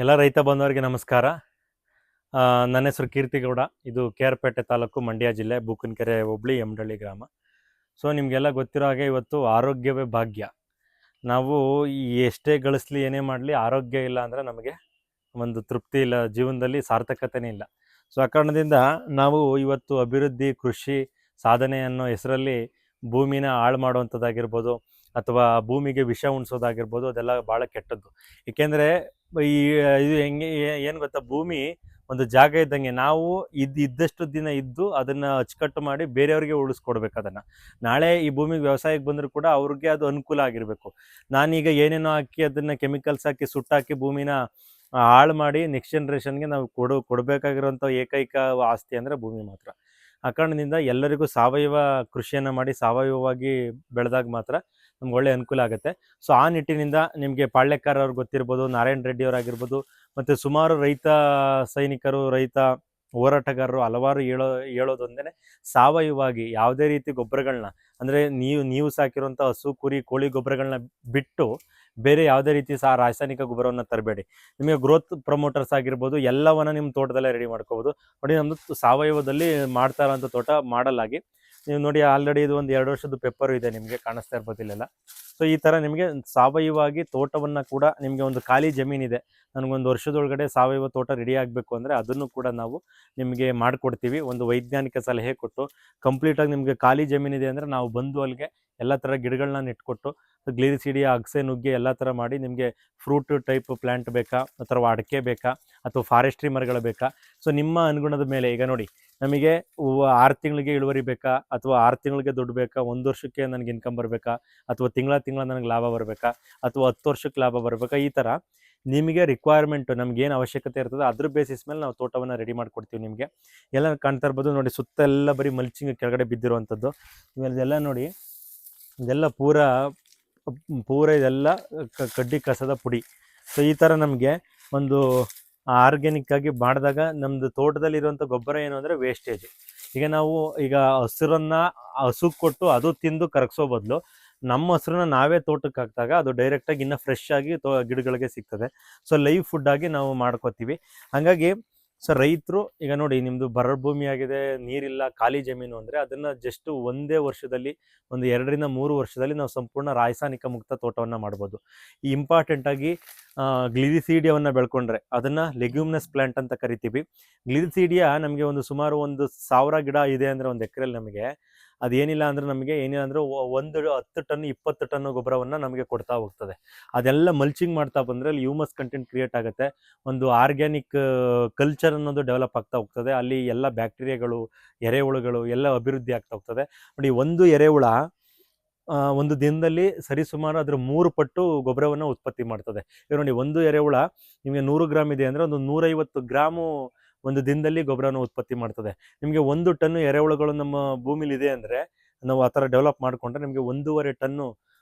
ಎಲ್ಲ ರೈತ ಬಂಧುವರಿಗೆ ನಮಸ್ಕಾರ. ನನ್ನ ಹೆಸರು ಕೀರ್ತಿಗೌಡ. ಇದು ಕೆ.ಆರ್.ಪೇಟೆ ತಾಲೂಕು, ಮಂಡ್ಯ ಜಿಲ್ಲೆ, ಬೂಕನಕೆರೆ ಹೋಬಳಿ, ಯಮಡಳ್ಳಿ ಗ್ರಾಮ. ಸೊ ನಿಮಗೆಲ್ಲ ಗೊತ್ತಿರೋ ಹಾಗೆ ಇವತ್ತು ಆರೋಗ್ಯವೇ ಭಾಗ್ಯ. ನಾವು ಎಷ್ಟೇ ಗಳಿಸ್ಲಿ, ಏನೇ ಮಾಡಲಿ, ಆರೋಗ್ಯ ಇಲ್ಲ ಅಂದರೆ ನಮಗೆ ಒಂದು ತೃಪ್ತಿ ಇಲ್ಲ, ಜೀವನದಲ್ಲಿ ಸಾರ್ಥಕತೆಯೇ ಇಲ್ಲ. ಸೊ ಆ ಕಾರಣದಿಂದ ನಾವು ಇವತ್ತು ಅಭಿವೃದ್ಧಿ, ಕೃಷಿ ಸಾಧನೆ ಅನ್ನೋ ಹೆಸರಲ್ಲಿ ಭೂಮಿನ ಹಾಳು ಮಾಡುವಂಥದ್ದಾಗಿರ್ಬೋದು, ಅಥವಾ ಭೂಮಿಗೆ ವಿಷ ಉಣಿಸೋದಾಗಿರ್ಬೋದು, ಅದೆಲ್ಲ ಭಾಳ ಕೆಟ್ಟದ್ದು. ಏಕೆಂದರೆ ಇದು ಹೆಂಗೆ ಏನು ಗೊತ್ತಾ, ಭೂಮಿ ಒಂದು ಜಾಗ ಇದ್ದಂಗೆ. ನಾವು ಇದ್ದಷ್ಟು ದಿನ ಇದ್ದು ಅದನ್ನು ಅಚ್ಚುಕಟ್ಟು ಮಾಡಿ ಬೇರೆಯವ್ರಿಗೆ ಉಳಿಸ್ಕೊಡ್ಬೇಕು. ಅದನ್ನು ನಾಳೆ ಈ ಭೂಮಿಗೆ ವ್ಯವಸಾಯಕ್ಕೆ ಬಂದರೂ ಕೂಡ ಅವ್ರಿಗೆ ಅದು ಅನುಕೂಲ ಆಗಿರಬೇಕು. ನಾನೀಗ ಏನೇನೋ ಹಾಕಿ ಅದನ್ನು ಕೆಮಿಕಲ್ಸ್ ಹಾಕಿ ಸುಟ್ಟಾಕಿ ಭೂಮಿನ ಹಾಳು ಮಾಡಿ ನೆಕ್ಸ್ಟ್ ಜನ್ರೇಷನ್ಗೆ ನಾವು ಕೊಡಬೇಕಾಗಿರೋಂಥ ಏಕೈಕ ಆಸ್ತಿ ಅಂದರೆ ಭೂಮಿ ಮಾತ್ರ. ಆ ಕಾರಣದಿಂದ ಎಲ್ಲರಿಗೂ ಸಾವಯವ ಕೃಷಿಯನ್ನು ಮಾಡಿ ಸಾವಯವವಾಗಿ ಬೆಳೆದಾಗ ಮಾತ್ರ ನಮ್ಗೆ ಒಳ್ಳೆ ಅನುಕೂಲ ಆಗುತ್ತೆ. ಸೊ ಆ ನಿಟ್ಟಿನಿಂದ ನಿಮಗೆ ಪಾಳ್ಯಕಾರ ಅವ್ರು ಗೊತ್ತಿರ್ಬೋದು, ನಾರಾಯಣ ರೆಡ್ಡಿ ಅವರಾಗಿರ್ಬೋದು, ಮತ್ತು ಸುಮಾರು ರೈತ ಸೈನಿಕರು, ರೈತ ಹೋರಾಟಗಾರರು ಹಲವಾರು ಹೇಳೋದೊಂದೇ, ಸಾವಯವವಾಗಿ ಯಾವುದೇ ರೀತಿ ಗೊಬ್ಬರಗಳನ್ನ, ಅಂದರೆ ನೀವು ಸಾಕಿರುವಂಥ ಹಸು, ಕುರಿ, ಕೋಳಿ ಗೊಬ್ಬರಗಳನ್ನ ಬಿಟ್ಟು ಬೇರೆ ಯಾವುದೇ ರೀತಿ ರಾಸಾಯನಿಕ ಗೊಬ್ಬರವನ್ನು ತರಬೇಡಿ. ನಿಮಗೆ ಗ್ರೋತ್ ಪ್ರಮೋಟರ್ಸ್ ಆಗಿರ್ಬೋದು, ಎಲ್ಲವನ್ನ ನಿಮ್ಮ ತೋಟದಲ್ಲೇ ರೆಡಿ ಮಾಡ್ಕೋಬೋದು. ನೋಡಿ, ನಮ್ಮದು ಸಾವಯವದಲ್ಲಿ ಮಾಡ್ತಾ ಇರೋಂಥ ತೋಟ ಮಾಡಲಾಗಿ ನೀವು ನೋಡಿ, ಆಲ್ರೆಡಿ ಇದು ಒಂದು 2 ವರ್ಷದ ಪೆಪ್ಪರು ಇದೆ, ನಿಮಗೆ ಕಾಣಿಸ್ತಾ ಇರ್ಬೋದು ಇಲ್ಲೆಲ್ಲ. ಸೊ ಈ ಥರ ನಿಮಗೆ ಸಾವಯವವಾಗಿ ತೋಟವನ್ನು ಕೂಡ, ನಿಮಗೆ ಒಂದು ಖಾಲಿ ಜಮೀನಿದೆ, ನನಗೊಂದು ವರ್ಷದೊಳಗಡೆ ಸಾವಯವ ತೋಟ ರೆಡಿ ಆಗಬೇಕು ಅಂದರೆ ಅದನ್ನು ಕೂಡ ನಾವು ನಿಮಗೆ ಮಾಡಿಕೊಡ್ತೀವಿ. ಒಂದು ವೈಜ್ಞಾನಿಕ ಸಲಹೆ ಕೊಟ್ಟು ಕಂಪ್ಲೀಟಾಗಿ ನಿಮಗೆ ಖಾಲಿ ಜಮೀನಿದೆ ಅಂದರೆ ನಾವು ಬಂದು ಅಲ್ಲಿಗೆ ಎಲ್ಲ ಥರ ಗಿಡಗಳನ್ನ ನೆಟ್ಕೊಟ್ಟು, ಗ್ಲಿರಿಸಿಡಿಯ, ಅಗಸೆ, ನುಗ್ಗೆ ಎಲ್ಲ ಥರ ಮಾಡಿ, ನಿಮಗೆ ಫ್ರೂಟ್ ಟೈಪ್ ಪ್ಲ್ಯಾಂಟ್ ಬೇಕಾ, ಅಥವಾ ಅಡಿಕೆ ಬೇಕಾ, ಅಥವಾ ಫಾರೆಸ್ಟ್ರಿ ಮರಗಳು ಬೇಕಾ, ಸೊ ನಿಮ್ಮ ಅನುಗುಣದ ಮೇಲೆ. ಈಗ ನೋಡಿ, ನಮಗೆ 6 ತಿಂಗಳಿಗೆ ಇಳುವರಿ ಬೇಕಾ, ಅಥವಾ 6 ತಿಂಗಳಿಗೆ ದುಡ್ಡು ಬೇಕಾ, 1 ವರ್ಷಕ್ಕೆ ನನಗೆ ಇನ್ಕಮ್ ಬರಬೇಕಾ, ಅಥವಾ ತಿಂಗಳ ನನಗೆ ಲಾಭ ಬರಬೇಕಾ, ಅಥವಾ 10 ವರ್ಷಕ್ಕೆ ಲಾಭ ಬರಬೇಕಾ, ಈ ಥರ ನಿಮಗೆ ರಿಕ್ವೈರ್ಮೆಂಟು, ನಮಗೇನು ಅವಶ್ಯಕತೆ ಇರ್ತದೆ ಅದ್ರ ಬೇಸಿಸ್ ಮೇಲೆ ನಾವು ತೋಟವನ್ನು ರೆಡಿ ಮಾಡಿಕೊಡ್ತೀವಿ. ನಿಮಗೆ ಎಲ್ಲ ಕಾಣ್ತಾ ಇರ್ಬೋದು ನೋಡಿ, ಸುತ್ತೆಲ್ಲ ಬರೀ ಮಲ್ಚಿಂಗ್ ಕೆಳಗಡೆ ಬಿದ್ದಿರುವಂಥದ್ದು. ಇವೆಲ್ಲ ನೋಡಿ, ಇದೆಲ್ಲ ಪೂರ ಇದೆಲ್ಲ ಕಡ್ಡಿ ಕಸದ ಪುಡಿ. ಸೊ ಈ ಥರ ನಮಗೆ ಒಂದು ಆರ್ಗ್ಯಾನಿಕ್ ಆಗಿ ಮಾಡಿದಾಗ ನಮ್ಮದು ತೋಟದಲ್ಲಿರುವಂಥ ಗೊಬ್ಬರ ಏನು ಅಂದರೆ ವೇಸ್ಟೇಜ್. ಈಗ ಹಸಿರನ್ನು ಹಸುಗೆ ಕೊಟ್ಟು ಅದು ತಿಂದು ಕರಗಿಸೋ ಬದಲು ನಮ್ಮ ಹಸಿರನ್ನ ನಾವೇ ತೋಟಕ್ಕೆ ಹಾಕಿದಾಗ ಅದು ಡೈರೆಕ್ಟಾಗಿ ಇನ್ನೂ ಫ್ರೆಶ್ ಆಗಿ ಗಿಡಗಳಿಗೆ ಸಿಗ್ತದೆ. ಸೊ ಲೈವ್ ಫುಡ್ ಆಗಿ ನಾವು ಮಾಡ್ಕೋತೀವಿ. ಹಾಗಾಗಿ ಸೊ ರೈತರು, ಈಗ ನೋಡಿ, ನಿಮ್ಮದು ಬರಡು ಭೂಮಿ ಆಗಿದೆ, ನೀರಿಲ್ಲ, ಖಾಲಿ ಜಮೀನು ಅಂದರೆ ಅದನ್ನು ಜಸ್ಟ್ ಒಂದೇ ವರ್ಷದಲ್ಲಿ, ಒಂದು 2 ರಿಂದ 3 ವರ್ಷದಲ್ಲಿ ನಾವು ಸಂಪೂರ್ಣ ರಾಸಾಯನಿಕ ಮುಕ್ತ ತೋಟವನ್ನು ಮಾಡ್ಬೋದು. ಈ ಇಂಪಾರ್ಟೆಂಟಾಗಿ ಗ್ಲಿರಿಸೀಡಿಯಾವನ್ನು ಬೆಳ್ಕೊಂಡ್ರೆ ಅದನ್ನು ಲೆಗ್ಯೂಮ್ನಸ್ ಪ್ಲ್ಯಾಂಟ್ ಅಂತ ಕರಿತೀವಿ. ಗ್ಲಿರಿಸೀಡಿಯಾ ನಮಗೆ ಸುಮಾರು 1,000 ಗಿಡ ಇದೆ ಅಂದರೆ ಒಂದು ಎಕರೆಯಲ್ಲಿ ನಮಗೆ ಅದೇನಿಲ್ಲ ಅಂದರೆ, ನಮಗೆ ಏನಿಲ್ಲ ಅಂದರೆ 10 ಟನ್ 20 ಟನ್ ಗೊಬ್ಬರವನ್ನು ನಮಗೆ ಕೊಡ್ತಾ ಹೋಗ್ತದೆ. ಅದೆಲ್ಲ ಮಲ್ಚಿಂಗ್ ಮಾಡ್ತಾ ಬಂದರೆ ಅಲ್ಲಿ ಹ್ಯೂಮಸ್ ಕಂಟೆಂಟ್ ಕ್ರಿಯೇಟ್ ಆಗುತ್ತೆ. ಒಂದು ಆರ್ಗ್ಯಾನಿಕ್ ಕಲ್ಚರ್ ಅನ್ನೋದು ಡೆವಲಪ್ ಆಗ್ತಾ ಹೋಗ್ತದೆ. ಅಲ್ಲಿ ಎಲ್ಲ ಬ್ಯಾಕ್ಟೀರಿಯಾಗಳು, ಎರೆಹುಳುಗಳು ಎಲ್ಲ ಅಭಿವೃದ್ಧಿ ಆಗ್ತಾ ಹೋಗ್ತದೆ. ನೋಡಿ, ಒಂದು ಎರೆಹುಳ ಒಂದು ದಿನದಲ್ಲಿ ಸರಿಸುಮಾರು ಅದರ 3 ಪಟ್ಟು ಗೊಬ್ಬರವನ್ನು ಉತ್ಪತ್ತಿ ಮಾಡ್ತದೆ. ಈಗ ನೋಡಿ, ಒಂದು ಎರೆಹುಳ ನಿಮಗೆ 100 ಗ್ರಾಮ್ ಇದೆ ಅಂದರೆ ಒಂದು 150 ಗ್ರಾಮು ಒಂದು ದಿನದಲ್ಲಿ ಗೊಬ್ಬರವನ್ನು ಉತ್ಪತ್ತಿ ಮಾಡ್ತದೆ. ನಿಮಗೆ 1 ಟನ್ನು ಎರೆಹುಳುಗಳು ನಮ್ಮ ಭೂಮಿಲಿ ಇದೆ ಅಂದರೆ, ನಾವು ಆ ಥರ ಡೆವಲಪ್ ಮಾಡಿಕೊಂಡ್ರೆ ನಿಮಗೆ 1.5 ಟನ್ನು,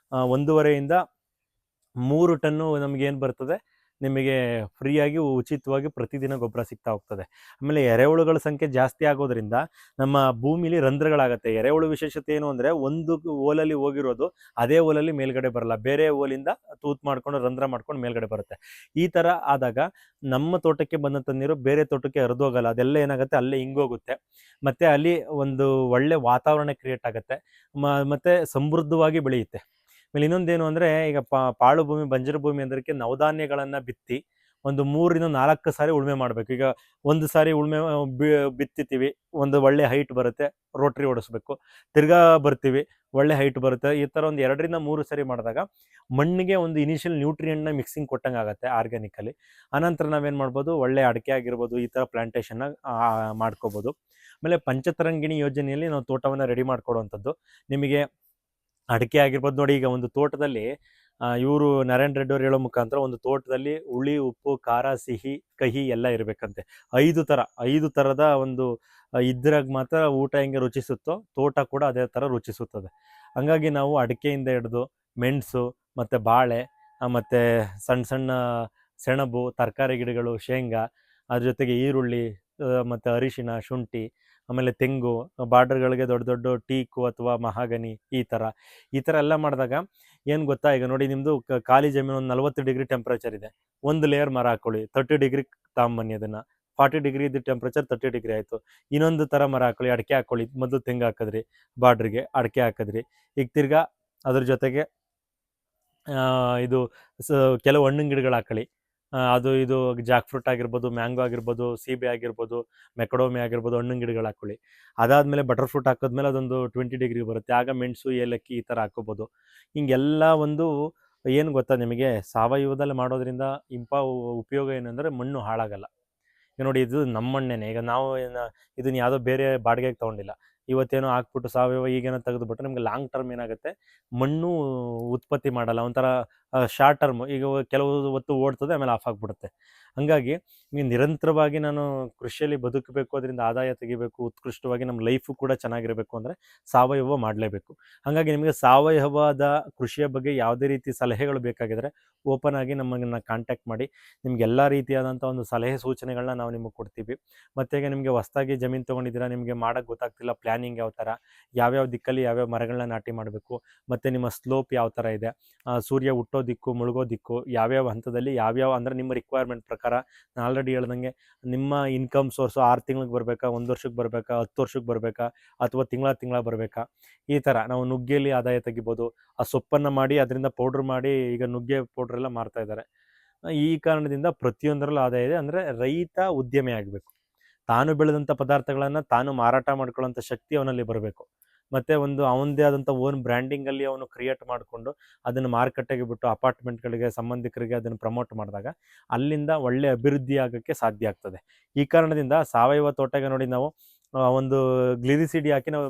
1.5ರಿಂದ 3 ಟನ್ನು ನಮಗೇನು ಬರ್ತದೆ, ನಿಮಗೆ ಫ್ರೀಯಾಗಿ ಉಚಿತವಾಗಿ ಪ್ರತಿದಿನ ಗೊಬ್ಬರ ಸಿಗ್ತಾ ಹೋಗ್ತದೆ. ಆಮೇಲೆ ಎರೆಹುಳುಗಳ ಸಂಖ್ಯೆ ಜಾಸ್ತಿ ಆಗೋದ್ರಿಂದ ನಮ್ಮ ಭೂಮಿಲಿ ರಂಧ್ರಗಳಾಗುತ್ತೆ. ಎರೆಹುಳು ವಿಶೇಷತೆ ಏನು ಅಂದರೆ, ಒಂದು ಓಲಲ್ಲಿ ಹೋಗಿರೋದು ಅದೇ ಓಲಲ್ಲಿ ಮೇಲ್ಗಡೆ ಬರಲ್ಲ, ಬೇರೆ ಓಲಿಂದ ತೂತು ಮಾಡ್ಕೊಂಡು ರಂಧ್ರ ಮಾಡ್ಕೊಂಡು ಮೇಲ್ಗಡೆ ಬರುತ್ತೆ. ಈ ಥರ ಆದಾಗ ನಮ್ಮ ತೋಟಕ್ಕೆ ಬಂದಂಥ ನೀರು ಬೇರೆ ತೋಟಕ್ಕೆ ಹರಿದೋಗಲ್ಲ, ಅದೆಲ್ಲ ಏನಾಗುತ್ತೆ, ಅಲ್ಲೇ ಹಿಂಗೋಗುತ್ತೆ. ಮತ್ತು ಅಲ್ಲಿ ಒಂದು ಒಳ್ಳೆ ವಾತಾವರಣ ಕ್ರಿಯೇಟ್ ಆಗುತ್ತೆ, ಮತ್ತು ಸಮೃದ್ಧವಾಗಿ ಬೆಳೆಯುತ್ತೆ. ಆಮೇಲೆ ಇನ್ನೊಂದೇನು ಅಂದರೆ, ಈಗ ಪಾಳು ಭೂಮಿ, ಬಂಜರು ಭೂಮಿ ಅಂದಕ್ಕೆ ನವಧಾನ್ಯಗಳನ್ನು ಬಿತ್ತಿ ಒಂದು 3 ರಿಂದ 4 ಸಾರಿ ಉಳುಮೆ ಮಾಡಬೇಕು. ಈಗ ಒಂದು ಸಾರಿ ಉಳುಮೆ ಬಿತ್ತಿತೀವಿ, ಒಂದು ಒಳ್ಳೆ ಹೈಟ್ ಬರುತ್ತೆ, ರೋಟ್ರಿ ಓಡಿಸ್ಬೇಕು, ತಿರ್ಗಾ ಬರ್ತೀವಿ, ಒಳ್ಳೆ ಹೈಟ್ ಬರುತ್ತೆ. ಈ ಥರ ಒಂದು 2 ರಿಂದ 3 ಸಾರಿ ಮಾಡಿದಾಗ ಮಣ್ಣಿಗೆ ಒಂದು ಇನಿಷಿಯಲ್ ನ್ಯೂಟ್ರಿಯೆಂಟ್ನ ಮಿಕ್ಸಿಂಗ್ ಕೊಟ್ಟಂಗೆ ಆಗುತ್ತೆ ಆರ್ಗ್ಯಾನಿಕಲ್ಲಿ. ಆನಂತರ ನಾವೇನು ಮಾಡ್ಬೋದು, ಒಳ್ಳೆ ಅಡಿಕೆ ಆಗಿರ್ಬೋದು, ಈ ಥರ ಪ್ಲಾಂಟೇಷನ್ನ ಮಾಡ್ಕೋಬೋದು. ಆಮೇಲೆ ಪಂಚತರಂಗಿಣಿ ಯೋಜನೆಯಲ್ಲಿ ನಾವು ತೋಟವನ್ನು ರೆಡಿ ಮಾಡಿಕೊಡುವಂಥದ್ದು. ನಿಮಗೆ ಅಡಿಕೆ ಆಗಿರ್ಬೋದು. ನೋಡಿ, ಈಗ ಒಂದು ತೋಟದಲ್ಲಿ ಇವರು ನಾರಾಯಣ ರೆಡ್ಡಿ ಅವ್ರು ಹೇಳೋ ಮುಖಾಂತರ, ಒಂದು ತೋಟದಲ್ಲಿ ಹುಳಿ, ಉಪ್ಪು, ಖಾರ, ಸಿಹಿ, ಕಹಿ ಎಲ್ಲ ಇರಬೇಕಂತೆ. 5 ಥರದ ಒಂದು ಇದ್ರಾಗ ಮಾತ್ರ ಊಟ ಹೆಂಗೆ ರುಚಿಸುತ್ತೋ ತೋಟ ಕೂಡ ಅದೇ ಥರ ರುಚಿಸುತ್ತದೆ. ಹಂಗಾಗಿ ನಾವು ಅಡಿಕೆಯಿಂದ ಹಿಡಿದು ಮೆಣಸು, ಮತ್ತು ಬಾಳೆ, ಮತ್ತು ಸಣ್ಣ ಸೆಣಬು, ತರಕಾರಿ ಗಿಡಗಳು, ಶೇಂಗಾ, ಅದ್ರ ಜೊತೆಗೆ ಈರುಳ್ಳಿ, ಮತ್ತು ಅರಿಶಿಣ, ಶುಂಠಿ, ಆಮೇಲೆ ತೆಂಗು, ಬಾರ್ಡರ್ಗಳಿಗೆ ದೊಡ್ಡ ದೊಡ್ಡ ಟೀಕು ಅಥವಾ ಮಹಾಗನಿ ಈ ಥರ ಎಲ್ಲ ಮಾಡಿದಾಗ ಏನು ಗೊತ್ತಾ, ಈಗ ನೋಡಿ ನಿಮ್ಮದು ಖಾಲಿ ಜಮೀನು ಒಂದು 40 ಡಿಗ್ರಿ ಟೆಂಪ್ರೇಚರ್ ಇದೆ, ಒಂದು ಲೇಯರ್ ಮರ ಹಾಕೊಳ್ಳಿ, 30 ಡಿಗ್ರಿ ತಾಂಬನ್ನಿ ಅದನ್ನು, 40 ಡಿಗ್ರಿ ಇದ್ದು ಟೆಂಪ್ರೇಚರ್ 30 ಡಿಗ್ರಿ ಆಯಿತು. ಇನ್ನೊಂದು ಥರ ಮರ ಹಾಕೊಳ್ಳಿ, ಅಡಿಕೆ ಹಾಕ್ಕೊಳ್ಳಿ, ಮೊದಲು ತೆಂಗು ಹಾಕಿದ್ರಿ, ಬಾರ್ಡ್ರಿಗೆ ಅಡಿಕೆ ಹಾಕಿದ್ರಿ, ಈಗ ತಿರ್ಗಾ ಅದ್ರ ಜೊತೆಗೆ ಇದು ಕೆಲವು ಹಣ್ಣಿನ ಗಿಡಗಳು ಹಾಕೊಳ್ಳಿ, ಅದು ಇದು ಜಾಕ್ ಫ್ರೂಟ್ ಆಗಿರ್ಬೋದು, ಮ್ಯಾಂಗೋ ಆಗಿರ್ಬೋದು, ಸೀಬೆ ಆಗಿರ್ಬೋದು, ಮೆಕಡೋಮಿ ಆಗಿರ್ಬೋದು, ಹಣ್ಣಿನ ಗಿಡಗಳು ಹಾಕೊಳ್ಳಿ. ಅದಾದಮೇಲೆ ಬಟರ್ ಫ್ರೂಟ್ ಹಾಕಿದ್ಮೇಲೆ ಅದೊಂದು 20 ಡಿಗ್ರಿ ಬರುತ್ತೆ, ಆಗ ಮೆಣಸು, ಏಲಕ್ಕಿ ಈ ಥರ ಹಾಕೋಬೋದು. ಹಿಂಗೆಲ್ಲ ಒಂದು ಏನು ಗೊತ್ತಾ ನಿಮಗೆ, ಸಾವಯವದಲ್ಲಿ ಮಾಡೋದ್ರಿಂದ ಉಪಯೋಗ ಏನಂದರೆ ಮಣ್ಣು ಹಾಳಾಗಲ್ಲ. ಈಗ ನೋಡಿ ಇದು ನಮ್ಮ ಮಣ್ಣೇನೆ, ಈಗ ನಾವು ಇದನ್ನು ಯಾವುದೋ ಬೇರೆ ಬಾಡಿಗೆಗೆ ತೊಗೊಂಡಿಲ್ಲ, ಇವತ್ತೇನೋ ಹಾಕ್ಬಿಟ್ಟು ಸಾವಯವ ಈಗೇನೋ ತೆಗೆದುಬಿಟ್ರೆ ನಮಗೆ ಲಾಂಗ್ ಟರ್ಮ್ ಏನಾಗುತ್ತೆ, ಮಣ್ಣು ಉತ್ಪತ್ತಿ ಮಾಡಲ್ಲ, ಒಂಥರ ಶಾರ್ಟ್ ಟರ್ಮ್, ಈಗ ಕೆಲವು ಹೊತ್ತು ಓಡ್ತದೆ ಆಮೇಲೆ ಆಫ್ ಆಗಿಬಿಡುತ್ತೆ. ಹಾಗಾಗಿ ನೀವು ನಿರಂತರವಾಗಿ ನಾನು ಕೃಷಿಯಲ್ಲಿ ಬದುಕಬೇಕು, ಅದರಿಂದ ಆದಾಯ ತೆಗಿಬೇಕು, ಉತ್ಕೃಷ್ಟವಾಗಿ ನಮ್ಮ ಲೈಫು ಕೂಡ ಚೆನ್ನಾಗಿರಬೇಕು ಅಂದರೆ ಸಾವಯವ ಮಾಡಲೇಬೇಕು. ಹಾಗಾಗಿ ನಿಮಗೆ ಸಾವಯವದ ಕೃಷಿಯ ಬಗ್ಗೆ ಯಾವುದೇ ರೀತಿ ಸಲಹೆಗಳು ಬೇಕಾಗಿದ್ದರೆ ಓಪನ್ ಆಗಿ ನಮ್ಮನ್ನು ಕಾಂಟ್ಯಾಕ್ಟ್ ಮಾಡಿ, ನಿಮಗೆಲ್ಲ ರೀತಿಯಾದಂಥ ಒಂದು ಸಲಹೆ ಸೂಚನೆಗಳನ್ನ ನಾವು ನಿಮಗೆ ಕೊಡ್ತೀವಿ. ಮತ್ತು ಈಗ ನಿಮಗೆ ಹೊಸ್ದಾಗಿ ಜಮೀನು ತೊಗೊಂಡಿದ್ದೀರಾ, ನಿಮಗೆ ಮಾಡೋಕ್ಕೆ ಗೊತ್ತಾಗ್ತಿಲ್ಲ ಪ್ಲ್ಯಾನಿಂಗ್ ಯಾವ ಥರ, ಯಾವ್ಯಾವ ದಿಕ್ಕಲ್ಲಿ ಯಾವ್ಯಾವ ಮರಗಳನ್ನ ನಾಟಿ ಮಾಡಬೇಕು, ಮತ್ತು ನಿಮ್ಮ ಸ್ಲೋಪ್ ಯಾವ ಥರ ಇದೆ, ಸೂರ್ಯ ಹುಟ್ಟೋ ದಿಕ್ಕು, ಮುಳುಗೋ ದಿಕ್ಕು, ಯಾವ್ಯಾವ ಹಂತದಲ್ಲಿ ಯಾವ್ಯಾವ ಅಂದರೆ ನಿಮ್ಮ ರಿಕ್ವೈರ್ಮೆಂಟ್ ಪ್ರಕಾರ, ನಾನು ಆಲ್ರೆಡಿ ಹೇಳ್ದಂಗೆ ನಿಮ್ಮ ಇನ್ಕಮ್ ಸೋರ್ಸು 6 ತಿಂಗಳಿಗೆ ಬರಬೇಕಾ, 1 ವರ್ಷಕ್ಕೆ ಬರಬೇಕಾ, 10 ವರ್ಷಕ್ಕೆ ಬರಬೇಕಾ, ಅಥವಾ ತಿಂಗಳ ಬರಬೇಕಾ, ಈ ಥರ ನಾವು ನುಗ್ಗೆಯಲ್ಲಿ ಆದಾಯ ತೆಗಿಬೋದು. ಆ ಸೊಪ್ಪನ್ನು ಮಾಡಿ ಅದರಿಂದ ಪೌಡ್ರ್ ಮಾಡಿ, ಈಗ ನುಗ್ಗೆ ಪೌಡ್ರೆಲ್ಲ ಮಾರ್ತಾ ಇದ್ದಾರೆ. ಈ ಕಾರಣದಿಂದ ಪ್ರತಿಯೊಂದರಲ್ಲೂ ಆದಾಯ ಇದೆ. ಅಂದರೆ ರೈತ ಉದ್ಯಮಿ ಆಗಬೇಕು, ತಾನು ಬೆಳೆದಂಥ ಪದಾರ್ಥಗಳನ್ನು ತಾನು ಮಾರಾಟ ಮಾಡ್ಕೊಳ್ಳೋಂಥ ಶಕ್ತಿ ಅವನಲ್ಲಿ ಬರಬೇಕು. ಮತ್ತು ಒಂದು ಅವನದೇ ಆದಂಥ ಓನ್ ಬ್ರ್ಯಾಂಡಿಂಗಲ್ಲಿ ಅವನು ಕ್ರಿಯೇಟ್ ಮಾಡಿಕೊಂಡು ಅದನ್ನು ಮಾರುಕಟ್ಟೆಗೆ ಬಿಟ್ಟು ಅಪಾರ್ಟ್ಮೆಂಟ್ಗಳಿಗೆ, ಸಂಬಂಧಿಕರಿಗೆ ಅದನ್ನು ಪ್ರಮೋಟ್ ಮಾಡಿದಾಗ ಅಲ್ಲಿಂದ ಒಳ್ಳೆ ಅಭಿವೃದ್ಧಿ ಆಗೋಕ್ಕೆ ಸಾಧ್ಯ ಆಗ್ತದೆ. ಈ ಕಾರಣದಿಂದ ಸಾವಯವ ತೋಟಗೆ ನೋಡಿ ನಾವು ಒಂದು ಗ್ಲಿರಿಸಿಡಿ ಹಾಕಿ ನಾವು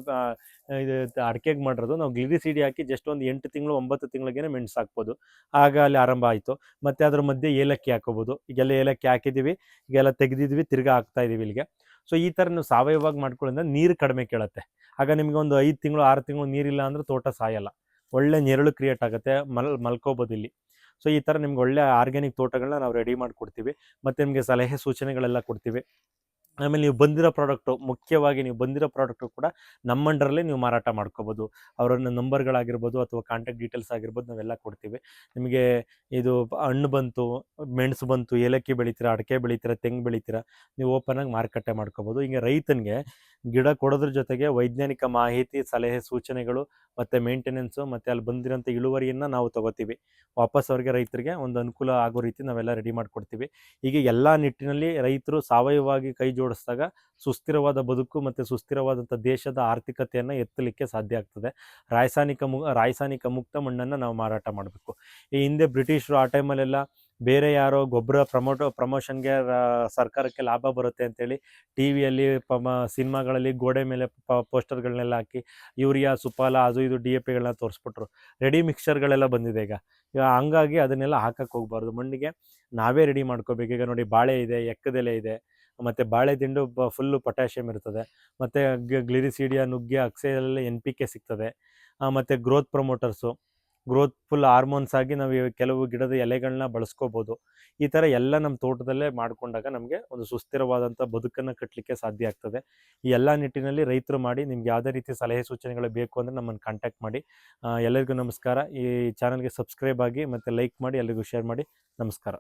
ಇದು ಅಡಿಕೆಗೆ ಮಾಡಿರೋದು, ನಾವು ಗ್ಲಿರಿಸಿಡಿ ಹಾಕಿ ಜಸ್ಟ್ ಒಂದು 8 ತಿಂಗಳು 9 ತಿಂಗಳಿಗೇ ಮೆಣಸು ಹಾಕ್ಬೋದು, ಆಗ ಅಲ್ಲಿ ಆರಂಭ ಆಯಿತು. ಮತ್ತು ಅದ್ರ ಮಧ್ಯೆ ಏಲಕ್ಕಿ ಹಾಕೋಬೋದು, ಈಗೆಲ್ಲ ಏಲಕ್ಕಿ ಹಾಕಿದ್ದೀವಿ, ಈಗೆಲ್ಲ ತೆಗೆದಿದ್ವಿ, ತಿರ್ಗಾ ಹಾಕ್ತಾ ಇದ್ದೀವಿ ಇಲ್ಲಿಗೆ. ಸೊ ಈ ಥರ ನೀವು ಸಾವಯವಾಗಿ ಮಾಡ್ಕೊಳ್ಳೋದ್ರಿಂದ ನೀರು ಕಡಿಮೆ ಕೇಳುತ್ತೆ. ಆಗ ನಿಮಗೆ ಒಂದು 5 ತಿಂಗಳು 6 ತಿಂಗಳು ನೀರಿಲ್ಲ ಅಂದರೆ ತೋಟ ಸಾಯಲ್ಲ, ಒಳ್ಳೆ ನೆರಳು ಕ್ರಿಯೇಟ್ ಆಗುತ್ತೆ, ಮಲ್ಕೋಬೋದು ಇಲ್ಲಿ. ಸೊ ಈ ಥರ ನಿಮ್ಗೆ ಒಳ್ಳೆ ಆರ್ಗ್ಯಾನಿಕ್ ತೋಟಗಳನ್ನ ನಾವು ರೆಡಿ ಮಾಡಿಕೊಡ್ತೀವಿ, ಮತ್ತು ನಿಮಗೆ ಸಲಹೆ ಸೂಚನೆಗಳೆಲ್ಲ ಕೊಡ್ತೀವಿ. ಆಮೇಲೆ ನೀವು ಬಂದಿರೋ ಪ್ರಾಡಕ್ಟು, ಮುಖ್ಯವಾಗಿ ನೀವು ಬಂದಿರೋ ಪ್ರಾಡಕ್ಟು ಕೂಡ ನಮ್ಮ ಅಂಡರಲ್ಲೇ ನೀವು ಮಾರಾಟ ಮಾಡ್ಕೋಬೋದು. ಅವರನ್ನ ನಂಬರ್ಗಳಾಗಿರ್ಬೋದು ಅಥವಾ ಕಾಂಟ್ಯಾಕ್ಟ್ ಡೀಟೇಲ್ಸ್ ಆಗಿರ್ಬೋದು ನಾವೆಲ್ಲ ಕೊಡ್ತೀವಿ. ನಿಮಗೆ ಇದು ಹಣ್ಣು ಬಂತು, ಮೆಣಸು ಬಂತು, ಏಲಕ್ಕಿ ಬೆಳಿತೀರಾ, ಅಡಿಕೆ ಬೆಳಿತೀರಾ, ತೆಂಗು ಬೆಳಿತೀರಾ, ನೀವು ಓಪನಾಗಿ ಮಾರುಕಟ್ಟೆ ಮಾಡ್ಕೋಬೋದು. ಹಿಂಗೆ ರೈತನಿಗೆ ಗಿಡ ಕೊಡೋದ್ರ ಜೊತೆಗೆ ವೈಜ್ಞಾನಿಕ ಮಾಹಿತಿ, ಸಲಹೆ ಸೂಚನೆಗಳು, ಮತ್ತು ಮೇಂಟೆನೆನ್ಸು, ಮತ್ತು ಅಲ್ಲಿ ಬಂದಿರೋಂಥ ಇಳುವರಿಯನ್ನು ನಾವು ತೊಗೋತೀವಿ. ವಾಪಸ್ ಅವ್ರಿಗೆ, ರೈತರಿಗೆ ಒಂದು ಅನುಕೂಲ ಆಗೋ ರೀತಿ ನಾವೆಲ್ಲ ರೆಡಿ ಮಾಡಿಕೊಡ್ತೀವಿ. ಹೀಗೆ ಎಲ್ಲ ನಿಟ್ಟಿನಲ್ಲಿ ರೈತರು ಸಾವಯವವಾಗಿ ಕೈ ಜೋಡಿಸಿದಾಗ ಸುಸ್ಥಿರವಾದ ಬದುಕು ಮತ್ತು ಸುಸ್ಥಿರವಾದಂಥ ದೇಶದ ಆರ್ಥಿಕತೆಯನ್ನು ಎತ್ತಲಿಕ್ಕೆ ಸಾಧ್ಯ ಆಗ್ತದೆ. ರಾಸಾಯನಿಕ ಮುಕ್ತ ಮಣ್ಣನ್ನು ನಾವು ಮಾರಾಟ ಮಾಡಬೇಕು. ಈ ಹಿಂದೆ ಬ್ರಿಟಿಷರು ಆ ಟೈಮಲ್ಲೆಲ್ಲ ಬೇರೆ ಯಾರೋ ಗೊಬ್ಬರ ಪ್ರಮೋಷನ್ಗೆ ಸರ್ಕಾರಕ್ಕೆ ಲಾಭ ಬರುತ್ತೆ ಅಂತೇಳಿ ಟಿ ವಿಯಲ್ಲಿ ಸಿನಿಮಾಗಳಲ್ಲಿ ಗೋಡೆ ಮೇಲೆ ಪೋಸ್ಟರ್ಗಳನ್ನೆಲ್ಲ ಹಾಕಿ ಯೂರಿಯಾ, ಸುಪಾಲ, ಅದು ಇದು DAPಗಳನ್ನ ತೋರಿಸ್ಬಿಟ್ರು. ರೆಡಿ ಮಿಕ್ಸ್ಚರ್ಗಳೆಲ್ಲ ಬಂದಿದೆ ಈಗ. ಹಂಗಾಗಿ ಅದನ್ನೆಲ್ಲ ಹಾಕಕ್ಕೆ ಹೋಗಬಾರ್ದು, ಮಣ್ಣಿಗೆ ನಾವೇ ರೆಡಿ ಮಾಡ್ಕೋಬೇಕು. ಈಗ ನೋಡಿ, ಬಾಳೆ ಇದೆ, ಎಕ್ಕದೆಲೆ ಇದೆ, ಮತ್ತು ಬಾಳೆ ದಿಂಡು ಫುಲ್ಲು ಪೊಟ್ಯಾಷಿಯಮ್ ಇರ್ತದೆ, ಮತ್ತು ಗ್ಲಿರಿಸೀಡಿಯಾ, ನುಗ್ಗೆ, ಅಕ್ಸೆಯಲ್ಲಿ NPK ಸಿಗ್ತದೆ, ಮತ್ತು ಗ್ರೋತ್ ಪ್ರಮೋಟರ್ಸು, ಗ್ರೋತ್ಫುಲ್ ಹಾರ್ಮೋನ್ಸ್ ಆಗಿ ನಾವು ಕೆಲವು ಗಿಡದ ಎಲೆಗಳನ್ನ ಬಳಸ್ಕೋಬೋದು. ಈ ಥರ ಎಲ್ಲ ನಮ್ಮ ತೋಟದಲ್ಲೇ ಮಾಡಿಕೊಂಡಾಗ ನಮಗೆ ಒಂದು ಸುಸ್ಥಿರವಾದಂಥ ಬದುಕನ್ನು ಕಟ್ಟಲಿಕ್ಕೆ ಸಾಧ್ಯ ಆಗ್ತದೆ. ಈ ಎಲ್ಲ ನಿಟ್ಟಿನಲ್ಲಿ ರೈತರು ಮಾಡಿ. ನಿಮ್ಗೆ ಯಾವುದೇ ರೀತಿ ಸಲಹೆ ಸೂಚನೆಗಳು ಬೇಕು ಅಂದರೆ ನಮ್ಮನ್ನು ಕಾಂಟ್ಯಾಕ್ಟ್ ಮಾಡಿ. ಎಲ್ಲರಿಗೂ ನಮಸ್ಕಾರ. ಈ ಚಾನಲ್ಗೆ ಸಬ್ಸ್ಕ್ರೈಬ್ ಆಗಿ ಮತ್ತು ಲೈಕ್ ಮಾಡಿ, ಎಲ್ಲರಿಗೂ ಶೇರ್ ಮಾಡಿ. ನಮಸ್ಕಾರ.